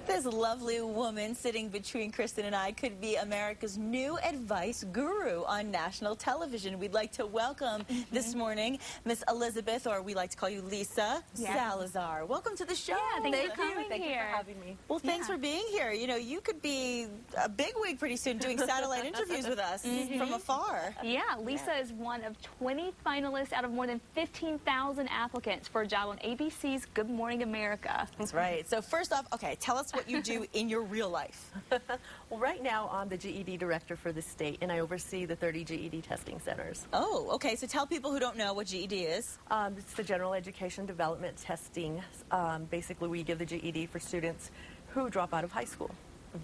This lovely woman sitting between Kristen and I could be America's new advice guru on national television. We'd like to welcome this morning Miss Elisabeth, or we like to call you Lisa, Salazar. Welcome to the show. Yeah, thank you for coming Thank you here. for having me. Well, thanks for being here. You know, you could be a bigwig pretty soon doing satellite interviews with us from afar. Yeah, Lisa is one of 20 finalists out of more than 15,000 applicants for a job on ABC's Good Morning America. That's right. So first off, okay, tell us what you do in your real life. Well, right now I'm the GED director for the state, and I oversee the 30 GED testing centers. Oh, okay. So tell people who don't know what GED is. It's the General Education Development Testing. Basically, we give the GED for students who drop out of high school.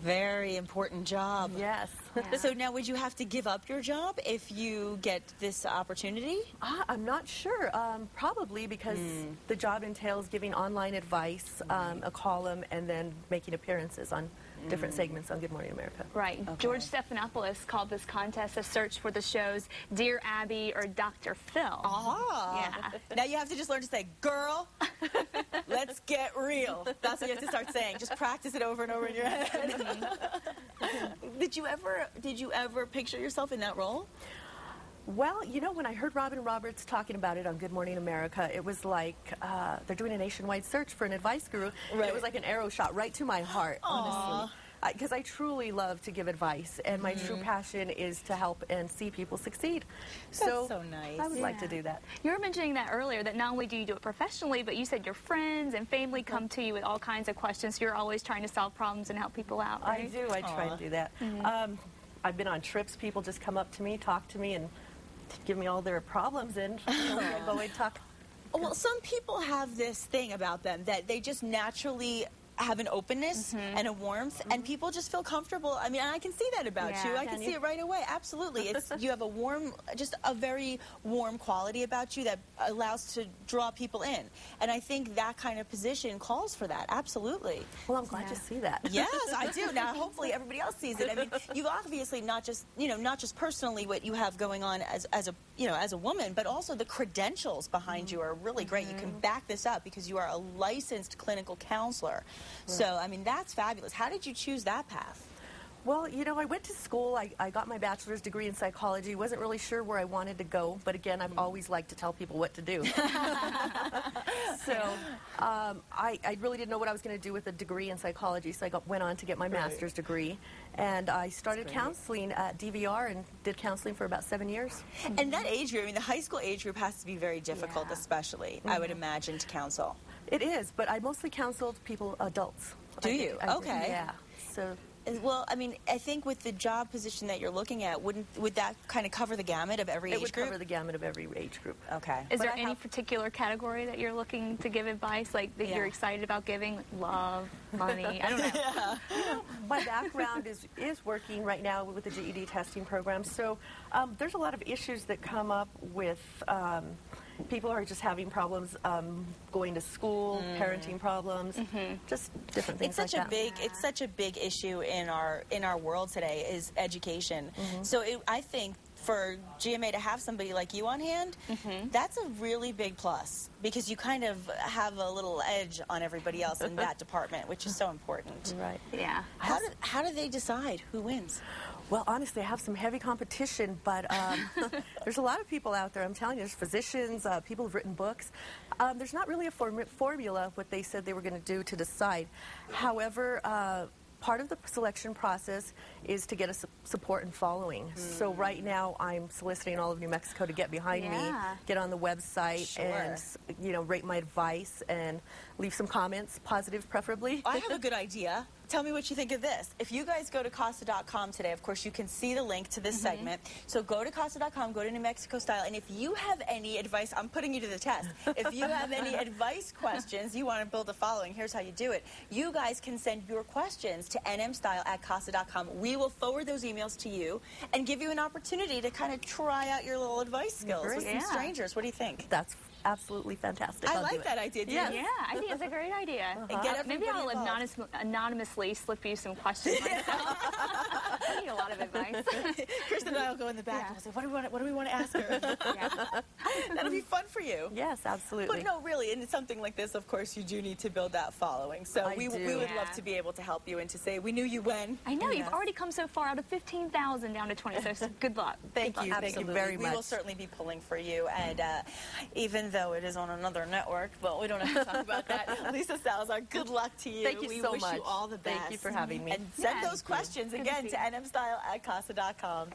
Very important job. Yes. Yeah. So now would you have to give up your job if you get this opportunity? I'm not sure. Probably because the job entails giving online advice, a column, and then making appearances on different segments on Good Morning America. Right. Okay. George Stephanopoulos called this contest a search for the shows Dear Abby or Dr. Phil. Yeah. Now you have to just learn to say, girl, let's get real. That's what you have to start saying. Just practice it over and over in your head. Did you ever picture yourself in that role? Well, you know, when I heard Robin Roberts talking about it on Good Morning America, it was like they're doing a nationwide search for an advice guru. Right. It was like an arrow shot right to my heart, honestly. Because I truly love to give advice, and my true passion is to help and see people succeed. That's so nice. I would like to do that. You were mentioning that earlier, that not only do you do it professionally, but you said your friends and family come to you with all kinds of questions. You're always trying to solve problems and help people out, right? I do. I try to do that. I've been on trips. People just come up to me, talk to me, and give me all their problems, and I go and talk. Well, some people have this thing about them that they just naturally have an openness and a warmth, and people just feel comfortable. I mean, I can see that about you. I can see it right away. Absolutely. It's you have a warm, just a very warm quality about you that allows to draw people in. And I think that kind of position calls for that. Absolutely. Well, I'm glad you see that. Yes, I do. Now, hopefully everybody else sees it. I mean, you obviously not just personally what you have going on as a woman, but also the credentials behind you are really great. You can back this up because you are a licensed clinical counselor. So, I mean, that's fabulous. How did you choose that path? Well, you know, I went to school. I got my bachelor's degree in psychology. Wasn't really sure where I wanted to go, but again, I've always liked to tell people what to do. So I really didn't know what I was going to do with a degree in psychology, so I went on to get my master's degree, and I started counseling at DVR and did counseling for about 7 years. And that age group, I mean, the high school age group has to be very difficult, especially, I would imagine, to counsel. It is, but I mostly counseled people, adults. Do you? Okay. Yeah. So. Well, I mean, I think with the job position that you're looking at, would that kind of cover the gamut of every age group? It would cover the gamut of every age group. Okay. Is there any particular category that you're looking to give advice, like that you're excited about giving? Like love, money, I don't know. You know, my background is working right now with the GED testing program, so there's a lot of issues that come up with people who are just having problems going to school, parenting problems, just different things like that. It's such a big issue in our world today is education. So I think for GMA to have somebody like you on hand, that's a really big plus because you kind of have a little edge on everybody else in that department, which is so important. Right. Yeah. How do they decide who wins? Well, honestly, I have some heavy competition, but there's a lot of people out there. I'm telling you, there's physicians, people who've written books. There's not really a formula what they said they were going to do to decide. However, part of the selection process is to get a support and following. So right now I'm soliciting all of New Mexico to get behind me, get on the website and, you know, rate my advice and leave some comments, positive preferably. I have a good idea. Tell me what you think of this. If you guys go to Casa.com today, of course, you can see the link to this segment. So go to Casa.com, go to New Mexico Style, and if you have any advice, I'm putting you to the test. If you have any advice questions, you want to build a following, here's how you do it. You guys can send your questions to nmstyle@casa.com. We will forward those emails to you and give you an opportunity to kind of try out your little advice skills with some strangers. What do you think? That's absolutely fantastic. I like that idea, yeah, I think it's a great idea. And get Maybe I'll anonymously slip you some questions. I need a lot of advice. Kristen and I will go in the back and we'll say, what do we want to ask her? That'll be fun for you. Yes, absolutely. But no, really, and something like this, of course, you do need to build that following. So we would love to be able to help you and to say, we knew you when. I know, you've already come so far out of 15,000 down to 20, so good luck. Thank you. Absolutely. Thank you very much. We will certainly be pulling for you, and even though it is on another network, but we don't have to talk about that. Lisa Salazar, good luck to you. Thank you so much. We wish you all the best. Thank you for having me. And send those questions again to nmstyle@casa.com.